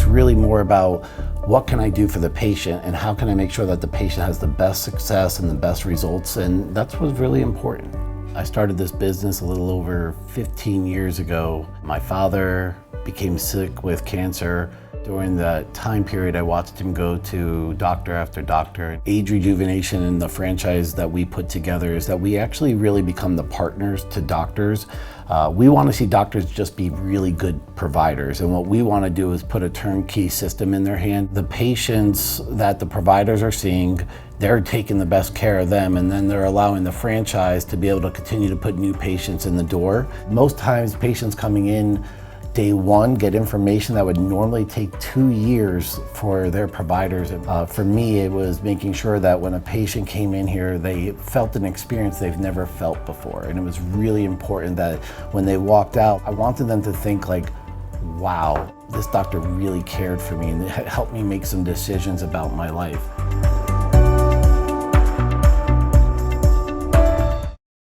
really more about what can I do for the patient and how can I make sure that the patient has the best success and the best results, and that's what's really important. I started this business a little over 15 years ago. My father became sick with cancer. During that time period, I watched him go to doctor after doctor. Age Rejuvenation and the franchise that we put together is that we actually really become the partners to doctors. We want to see doctors just be really good providers, and what we want to do is put a turnkey system in their hand. The patients that the providers are seeing, they're taking the best care of them, and then they're allowing the franchise to be able to continue to put new patients in the door. Most times patients coming in day one get information that would normally take 2 years for their providers. For me, it was making sure that when a patient came in here, they felt an experience they've never felt before. And it was really important that when they walked out, I wanted them to think like, wow, this doctor really cared for me and it helped me make some decisions about my life.